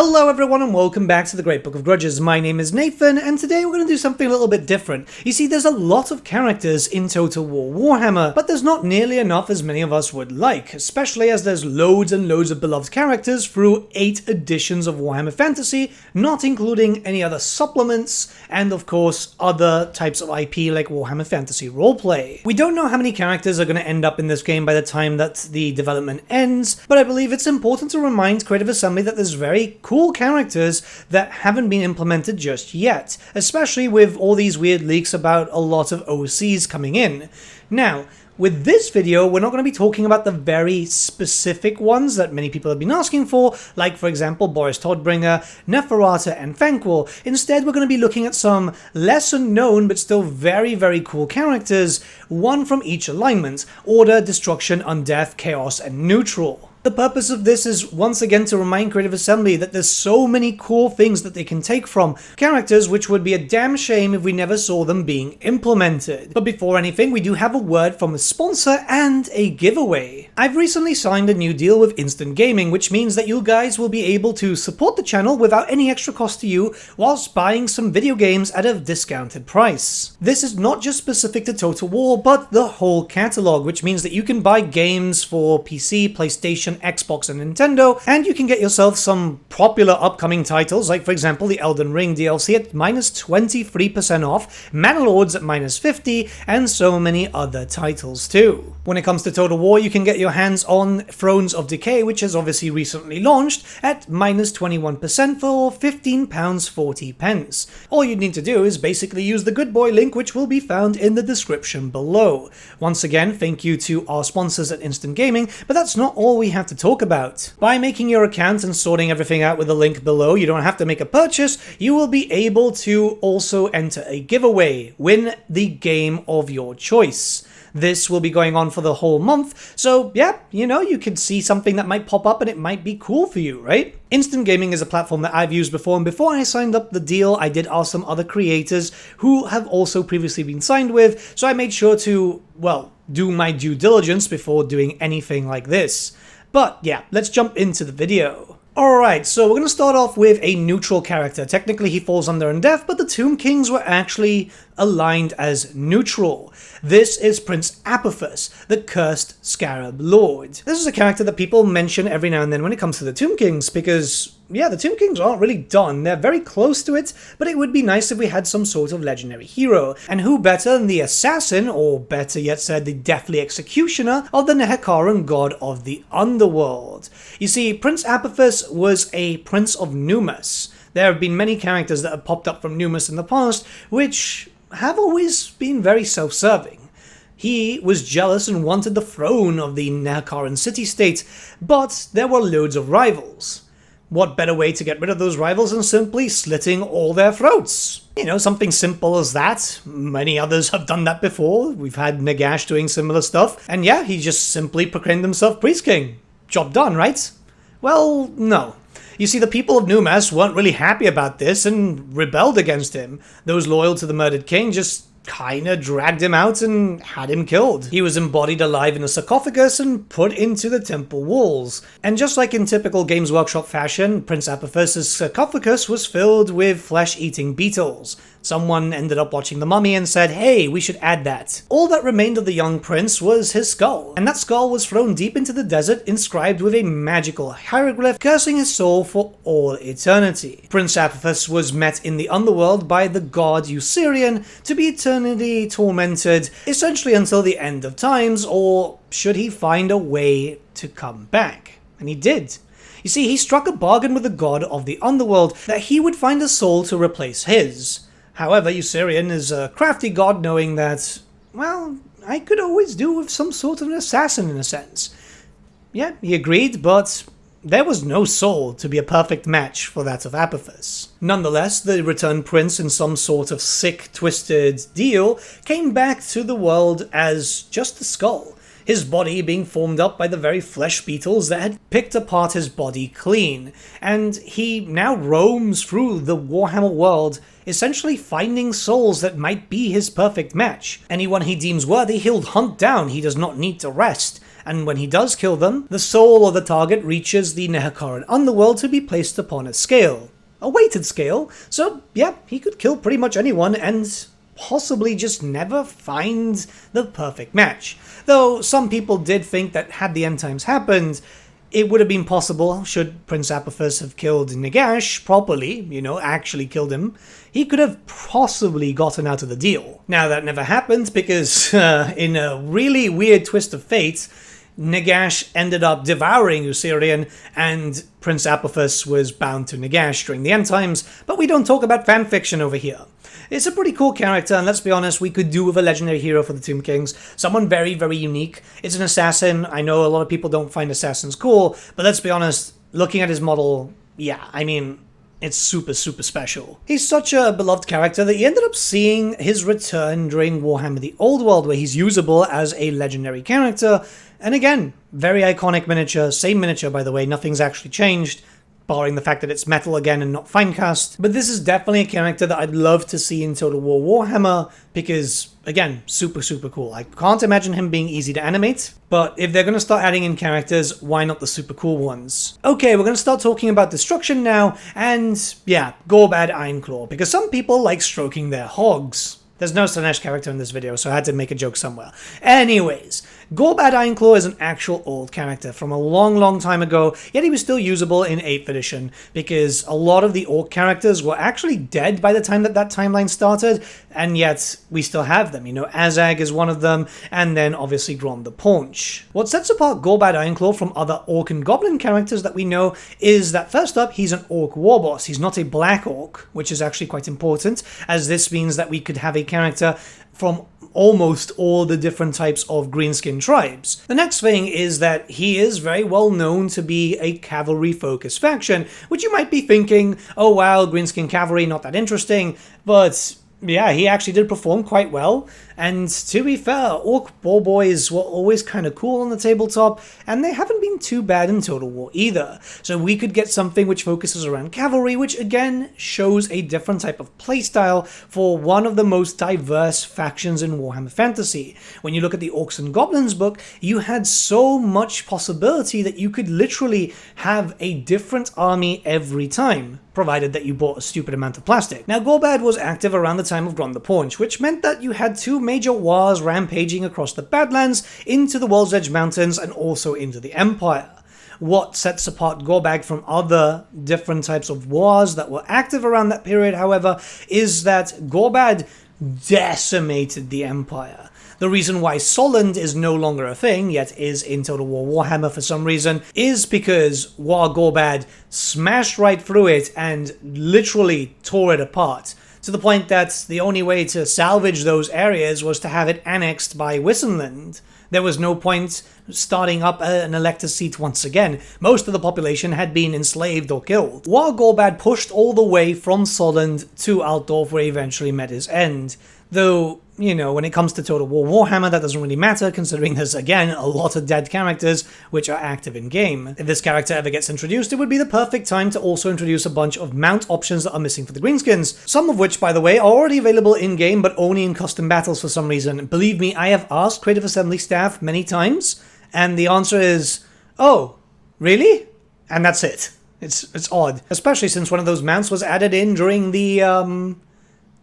Hello everyone and welcome back to the Great Book of Grudges. My name is Nathan and today we're going to do something a little bit different. You see, there's a lot of characters in Total War Warhammer, but there's not nearly enough as many of us would like, especially as there's loads and loads of beloved characters through 8 editions of Warhammer Fantasy, not including any other supplements, and of course other types of IP like Warhammer Fantasy Roleplay. We don't know how many characters are going to end up in this game by the time that the development ends, but I believe it's important to remind Creative Assembly that there's very cool characters that haven't been implemented just yet, especially with all these weird leaks about a lot of OCs coming in. Now, with this video, we're not going to be talking about the very specific ones that many people have been asking for, like for example Boris Todbringer, Neferata, and Thanquol. Instead, we're going to be looking at some lesser known but still very, very cool characters, one from each alignment: Order, Destruction, Undeath, Chaos, and Neutral. The purpose of this is once again to remind Creative Assembly that there's so many cool things that they can take from characters, which would be a damn shame if we never saw them being implemented. But before anything, we do have a word from a sponsor and a giveaway. I've recently signed a new deal with Instant Gaming, which means that you guys will be able to support the channel without any extra cost to you whilst buying some video games at a discounted price. This is not just specific to Total War, but the whole catalog, which means that you can buy games for PC, PlayStation, Xbox, and Nintendo, and you can get yourself some popular upcoming titles, like for example the Elden Ring DLC at minus 23% off, Manalords at minus 50%, and so many other titles too. When it comes to Total War, you can get your hands on Thrones of Decay, which has obviously recently launched, at minus 21% for £15.40. All you need to do is basically use the good boy link, which will be found in the description below. Once again, thank you to our sponsors at Instant Gaming, but that's not all we have to talk about. By making your account and sorting everything out with the link below, you don't have to make a purchase. You will be able to also enter a giveaway, win the game of your choice. This will be going on for the whole month, so yeah, you know, you could see something that might pop up and it might be cool for you, right? Instant Gaming is a platform that I've used before, and before I signed up the deal, I did ask some other creators who have also previously been signed with, so I made sure to, well, do my due diligence before doing anything like this. But yeah, let's jump into the video. Alright, so we're going to start off with a neutral character. Technically he falls under Undeath, but the Tomb Kings were actually aligned as neutral. This is Prince Apophas, the Cursed Scarab Lord. This is a character that people mention every now and then when it comes to the Tomb Kings, because yeah, the Tomb Kings aren't really done. They're very close to it, but it would be nice if we had some sort of legendary hero. And who better than the assassin, or better yet said, the deathly executioner of the Nehekaran god of the underworld. You see, Prince Apophas was a prince of Numas. There have been many characters that have popped up from Numas in the past, which have always been very self-serving. He was jealous and wanted the throne of the Nehekaran city-state, but there were loads of rivals. What better way to get rid of those rivals than simply slitting all their throats? You know, something simple as that. Many others have done that before. We've had Nagash doing similar stuff. And yeah, he just simply proclaimed himself Priest King. Job done, right? Well, no. You see, the people of Numas weren't really happy about this and rebelled against him. Those loyal to the murdered king just kinda dragged him out and had him killed. He was embodied alive in a sarcophagus and put into the temple walls. And just like in typical Games Workshop fashion, Prince Apophas' sarcophagus was filled with flesh-eating beetles. Someone ended up watching The Mummy and said, hey, we should add that. All that remained of the young prince was his skull, and that skull was thrown deep into the desert, inscribed with a magical hieroglyph cursing his soul for all eternity. Prince Apophas was met in the underworld by the god Usirian to be eternally tormented, essentially until the end of times, or should he find a way to come back. And he did. You see, he struck a bargain with the god of the underworld that he would find a soul to replace his. However, Usirian is a crafty god, knowing that, well, I could always do with some sort of an assassin in a sense. Yeah, he agreed, but there was no soul to be a perfect match for that of Apophas. Nonetheless, the returned prince, in some sort of sick, twisted deal, came back to the world as just a skull. his body being formed up by the very flesh beetles that had picked apart his body clean, and he now roams through the Warhammer world, essentially finding souls that might be his perfect match. Anyone he deems worthy, he'll hunt down, he does not need to rest. And when he does kill them, the soul or the target reaches the Nehekaran underworld to be placed upon a scale. A weighted scale, so yeah, he could kill pretty much anyone and possibly just never find the perfect match. Though some people did think that had the end times happened, it would have been possible, should Prince Apophas have killed Nagash properly, actually killed him, he could have possibly gotten out of the deal. Now that never happened because in a really weird twist of fate, Nagash ended up devouring Usirian, and Prince Apophas was bound to Nagash during the end times, but we don't talk about fanfiction over here. It's a pretty cool character, and let's be honest, we could do with a legendary hero for the Tomb Kings. Someone very, very unique. It's an assassin. I know a lot of people don't find assassins cool, but let's be honest, looking at his model, yeah, I mean, it's super, super special. He's such a beloved character that you ended up seeing his return during Warhammer the Old World, where he's usable as a legendary character. And again, very iconic miniature, same miniature by the way, nothing's actually changed, barring the fact that it's metal again and not finecast. But this is definitely a character that I'd love to see in Total War Warhammer, because, again, super, super cool. I can't imagine him being easy to animate, but if they're going to start adding in characters, why not the super cool ones? Okay, we're going to start talking about destruction now, and yeah, Gbad Ironclaw, because some people like stroking their hogs. There's no Slaanesh character in this video, so I had to make a joke somewhere. Anyways, Gbad Ironclaw is an actual old character from a long, long time ago, yet he was still usable in 8th edition, because a lot of the Orc characters were actually dead by the time that timeline started, and yet we still have them. Azag is one of them, and then obviously Grom the Paunch. What sets apart Gbad Ironclaw from other Orc and Goblin characters that we know is that first up, he's an Orc warboss. He's not a Black Orc, which is actually quite important, as this means that we could have a character from almost all the different types of greenskin tribes. The next thing is that he is very well known to be a cavalry-focused faction, which you might be thinking, oh wow, greenskin cavalry, not that interesting, but yeah, he actually did perform quite well, and to be fair, Orc War Boys were always kind of cool on the tabletop, and they haven't been too bad in Total War either. So we could get something which focuses around cavalry, which again shows a different type of playstyle for one of the most diverse factions in Warhammer Fantasy. When you look at the Orcs and Goblins book, you had so much possibility that you could literally have a different army every time, provided that you bought a stupid amount of plastic. Now, Gbad was active around the time of Grom the Paunch, which meant that you had two major wars rampaging across the Badlands, into the World's Edge Mountains, and also into the Empire. What sets apart Gbad from other different types of wars that were active around that period, however, is that Gbad decimated the Empire. The reason why Solent is no longer a thing, yet is in Total War Warhammer for some reason, is because War Gbad smashed right through it and literally tore it apart, to the point that the only way to salvage those areas was to have it annexed by Wissenland. There was no point starting up an elector seat once again. Most of the population had been enslaved or killed. War Gbad pushed all the way from Solent to Altdorf, where he eventually met his end. Though, when it comes to Total War Warhammer, that doesn't really matter, considering there's, again, a lot of dead characters which are active in-game. If this character ever gets introduced, it would be the perfect time to also introduce a bunch of mount options that are missing for the greenskins. Some of which, by the way, are already available in-game, but only in custom battles for some reason. Believe me, I have asked Creative Assembly staff many times, and the answer is, oh, really? And that's it. It's odd. Especially since one of those mounts was added in during the,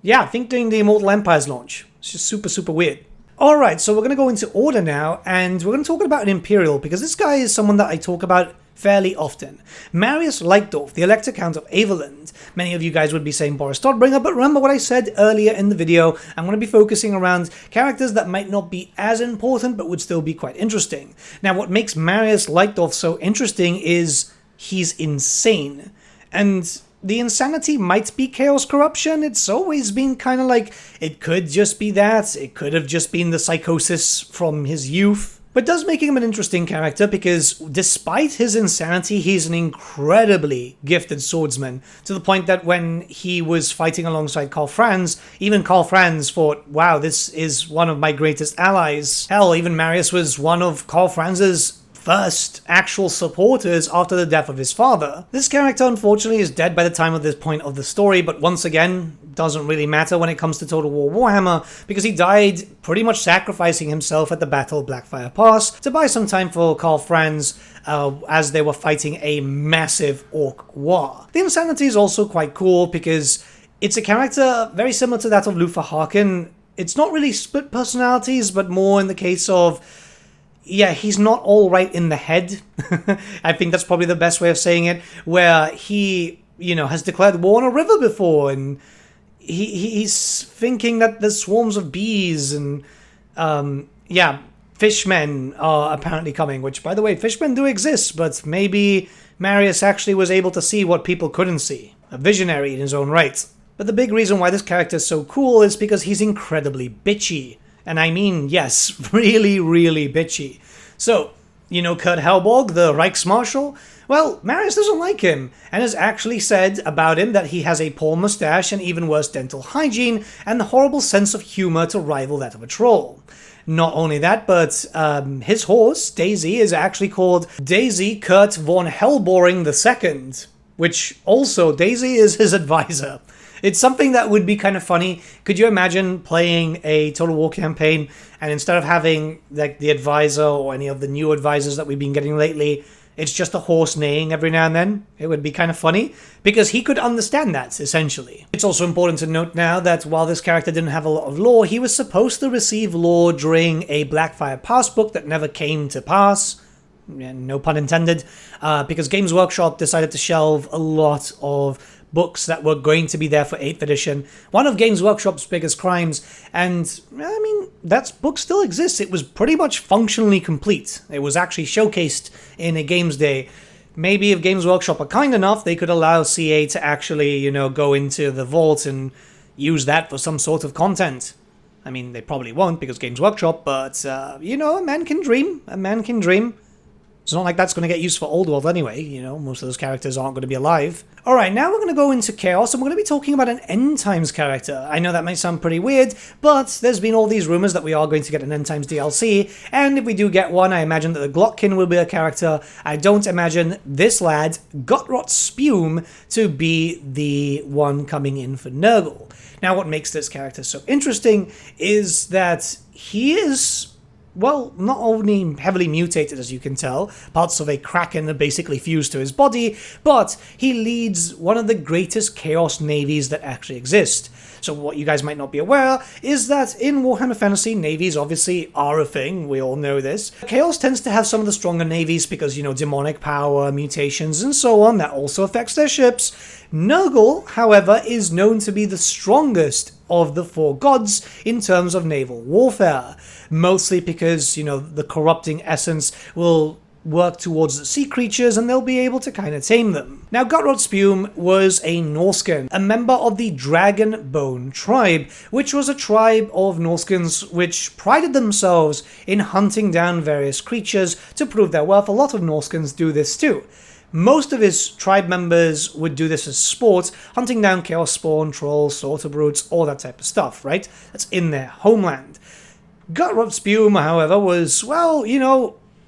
yeah, I think during the Immortal Empires launch. It's just super, super weird. Alright, so we're going to go into order now, and we're going to talk about an Imperial, because this guy is someone that I talk about fairly often. Marius Leitdorf, the Elector Count of Averland. Many of you guys would be saying Boris Todbringer, but remember what I said earlier in the video. I'm going to be focusing around characters that might not be as important, but would still be quite interesting. Now, what makes Marius Leitdorf so interesting is he's insane. And the insanity might be chaos corruption. It's always been kind of like, it could just be that, it could have just been the psychosis from his youth. But it does make him an interesting character because despite his insanity, he's an incredibly gifted swordsman, to the point that when he was fighting alongside Karl Franz, even Karl Franz thought, wow, this is one of my greatest allies. Hell, even Marius was one of Karl Franz's first actual supporters after the death of his father. This character unfortunately is dead by the time of this point of the story, but once again, doesn't really matter when it comes to Total War Warhammer, because he died pretty much sacrificing himself at the Battle of Blackfire Pass to buy some time for Karl Franz as they were fighting a massive orc war. The insanity is also quite cool because it's a character very similar to that of Luther Harkin. It's not really split personalities, but more in the case of, yeah, he's not all right in the head. I think that's probably the best way of saying it, where he, has declared war on a river before, and he's thinking that there's swarms of bees, and, fishmen are apparently coming, which, by the way, fishmen do exist, but maybe Marius actually was able to see what people couldn't see. A visionary in his own right. But the big reason why this character is so cool is because he's incredibly bitchy. And I mean, yes, really, really bitchy. So, Kurt Helborg, the Reichsmarshal? Well, Marius doesn't like him, and has actually said about him that he has a poor mustache and even worse dental hygiene, and the horrible sense of humor to rival that of a troll. Not only that, but his horse, Daisy, is actually called Daisy Kurt von Hellboring II, which also, Daisy is his advisor. It's something that would be kind of funny. Could you imagine playing a Total War campaign and instead of having like the advisor or any of the new advisors that we've been getting lately, it's just a horse neighing every now and then? It would be kind of funny because he could understand that, essentially. It's also important to note now that while this character didn't have a lot of lore, he was supposed to receive lore during a Blackfire Pass book that never came to pass. No pun intended, because Games Workshop decided to shelve a lot of books that were going to be there for 8th edition. One of Games Workshop's biggest crimes, and I mean, that book still exists. It was pretty much functionally complete. It was actually showcased in a Games Day. Maybe if Games Workshop are kind enough, they could allow CA to actually, go into the vault and use that for some sort of content. I mean, they probably won't because Games Workshop, but, a man can dream. A man can dream. It's not like that's going to get used for Old World anyway, most of those characters aren't going to be alive. Alright, now we're going to go into Chaos, and we're going to be talking about an End Times character. I know that might sound pretty weird, but there's been all these rumors that we are going to get an End Times DLC, and if we do get one, I imagine that the Glotkin will be a character. I don't imagine this lad, Gutrot Spume, to be the one coming in for Nurgle. Now, what makes this character so interesting is that he is, well, not only heavily mutated, as you can tell, parts of a kraken are basically fused to his body, but he leads one of the greatest chaos navies that actually exist. So what you guys might not be aware is that in Warhammer Fantasy, navies obviously are a thing, we all know this. Chaos tends to have some of the stronger navies because, demonic power, mutations, and so on, that also affects their ships. Nurgle, however, is known to be the strongest of the 4 gods in terms of naval warfare. Mostly because, the corrupting essence will work towards the sea creatures and they'll be able to kind of tame them. Now, Gutrot Spume was a Norscan, a member of the Dragonbone tribe, which was a tribe of Norskans which prided themselves in hunting down various creatures to prove their worth. A lot of Norskans do this too. Most of his tribe members would do this as sport, hunting down Chaos Spawn, Trolls, Slaughter Brutes, all that type of stuff, right? That's in their homeland. Gutrot Spume, however, was, well,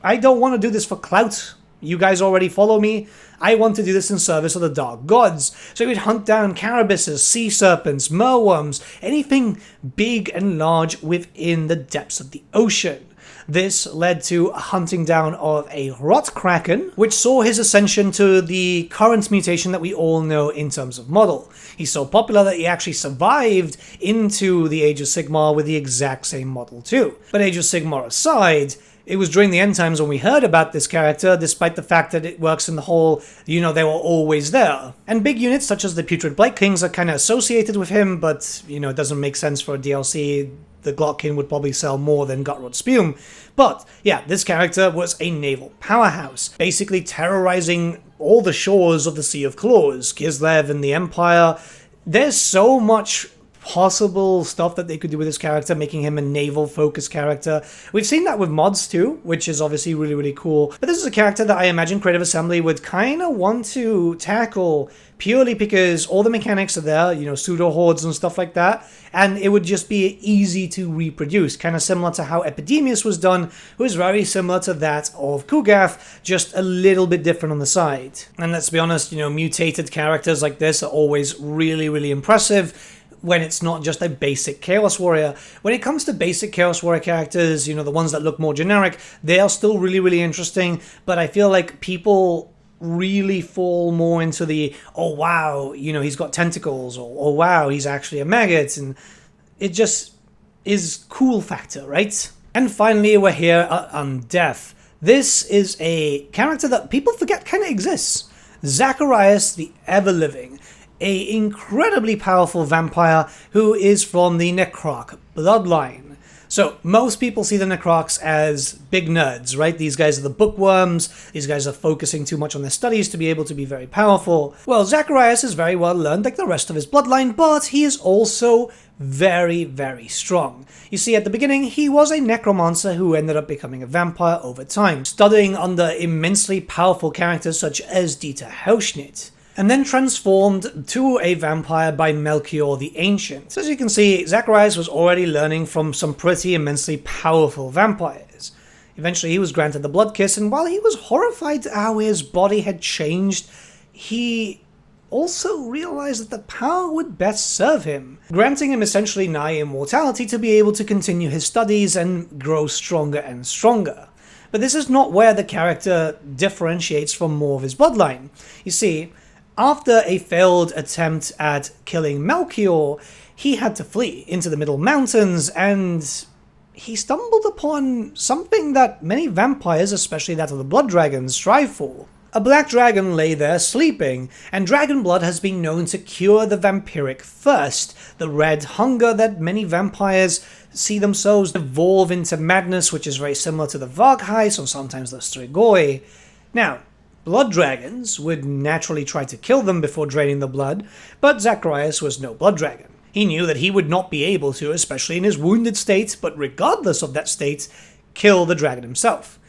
I don't want to do this for clout. You guys already follow me. I want to do this in service of the Dark Gods. So he would hunt down Carabises, sea serpents, merworms, anything big and large within the depths of the ocean. This led to a hunting down of a Rot Kraken, which saw his ascension to the current mutation that we all know in terms of model. He's so popular that he actually survived into the Age of Sigmar with the exact same model too. But Age of Sigmar aside, it was during the End Times when we heard about this character, despite the fact that it works in the whole, they were always there. And big units such as the Putrid Blight Kings are kind of associated with him, but, it doesn't make sense for a DLC. The Glotkin would probably sell more than Gutrot Spume. But, yeah, this character was a naval powerhouse, basically terrorizing all the shores of the Sea of Claws, Kislev and the Empire. There's so much possible stuff that they could do with this character, making him a naval-focused character. We've seen that with mods too, which is obviously really, really cool. But this is a character that I imagine Creative Assembly would kind of want to tackle purely because all the mechanics are there, you know, pseudo-hordes and stuff like that, and it would just be easy to reproduce, kind of similar to how Epidemius was done, who is very similar to that of Kugath, just a little bit different on the side. And let's be honest, you know, mutated characters like this are always really, really impressive when it's not just a basic Chaos Warrior. When it comes to basic Chaos Warrior characters, you know, the ones that look more generic, they are still really, really interesting, but I feel like people really fall more into the, oh wow, you know, he's got tentacles, or oh wow, he's actually a maggot, and it just is cool factor, right? And finally, we're here at Undeath. This is a character that people forget kind of exists. Zacharias the Everliving. A incredibly powerful vampire who is from the Necroc bloodline. So most people see the Necrocs as big nerds, right? These guys are the bookworms, these guys are focusing too much on their studies to be able to be very powerful. Well, Zacharias is very well learned like the rest of his bloodline, but he is also very, very strong. You see, at the beginning, he was a necromancer who ended up becoming a vampire over time, studying under immensely powerful characters such as Dieter Hauschnit, and then transformed to a vampire by Melchior the Ancient. So as you can see, Zacharias was already learning from some pretty immensely powerful vampires. Eventually he was granted the Blood Kiss, and while he was horrified at how his body had changed, he also realized that the power would best serve him, granting him essentially nigh immortality to be able to continue his studies and grow stronger and stronger. But this is not where the character differentiates from more of his bloodline. You see, after a failed attempt at killing Melchior, he had to flee into the Middle Mountains, and he stumbled upon something that many vampires, especially that of the blood dragons, strive for. A black dragon lay there sleeping, and dragon blood has been known to cure the vampiric thirst, the red hunger that many vampires see themselves evolve into madness, which is very similar to the Vargheiss or sometimes the Strigoi. Now, blood dragons would naturally try to kill them before draining the blood, but Zacharias was no blood dragon. He knew that he would not be able to, especially in his wounded state, but regardless of that state, kill the dragon himself.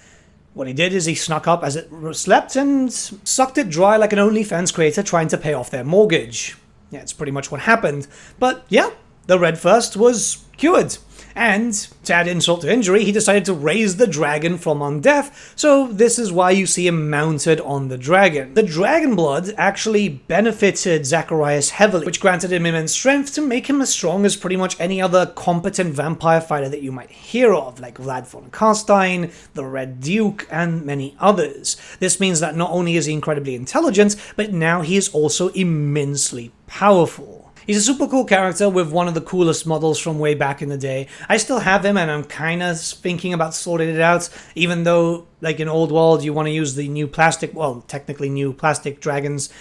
What he did is he snuck up as it slept and sucked it dry like an OnlyFans creator trying to pay off their mortgage. Yeah, it's pretty much what happened. But yeah, the red thirst was cured. And, to add insult to injury, he decided to raise the dragon from Undeath, so this is why you see him mounted on the dragon. The dragon blood actually benefited Zacharias heavily, which granted him immense strength to make him as strong as pretty much any other competent vampire fighter that you might hear of, like Vlad von Carstein, the Red Duke, and many others. This means that not only is he incredibly intelligent, but now he is also immensely powerful. He's a super cool character with one of the coolest models from way back in the day. I still have him and I'm kind of thinking about sorting it out, even though, like in Old World, you want to use the new plastic, well, technically new plastic dragons,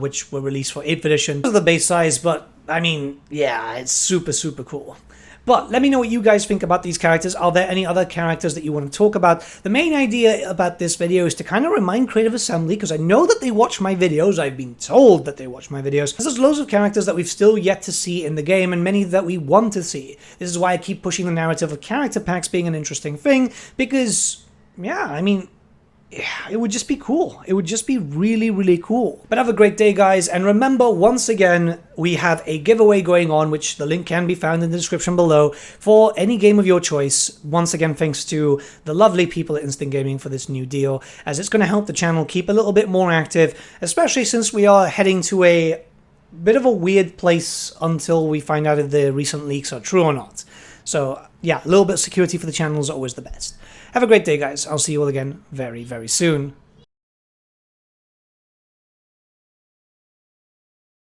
which were released for 8th edition. The base size, but I mean, yeah, it's super, super cool. But let me know what you guys think about these characters. Are there any other characters that you want to talk about? The main idea about this video is to kind of remind Creative Assembly, because I know that they watch my videos, I've been told that they watch my videos. There's loads of characters that we've still yet to see in the game, and many that we want to see. This is why I keep pushing the narrative of character packs being an interesting thing, because, yeah, I mean, it would just be cool. It would just be really, really cool. But have a great day, guys. And remember, once again, we have a giveaway going on, which the link can be found in the description below, for any game of your choice. Once again, thanks to the lovely people at Instant Gaming for this new deal, as it's going to help the channel keep a little bit more active, especially since we are heading to a bit of a weird place until we find out if the recent leaks are true or not. So, yeah, a little bit of security for the channel is always the best. Have a great day, guys. I'll see you all again very, very soon.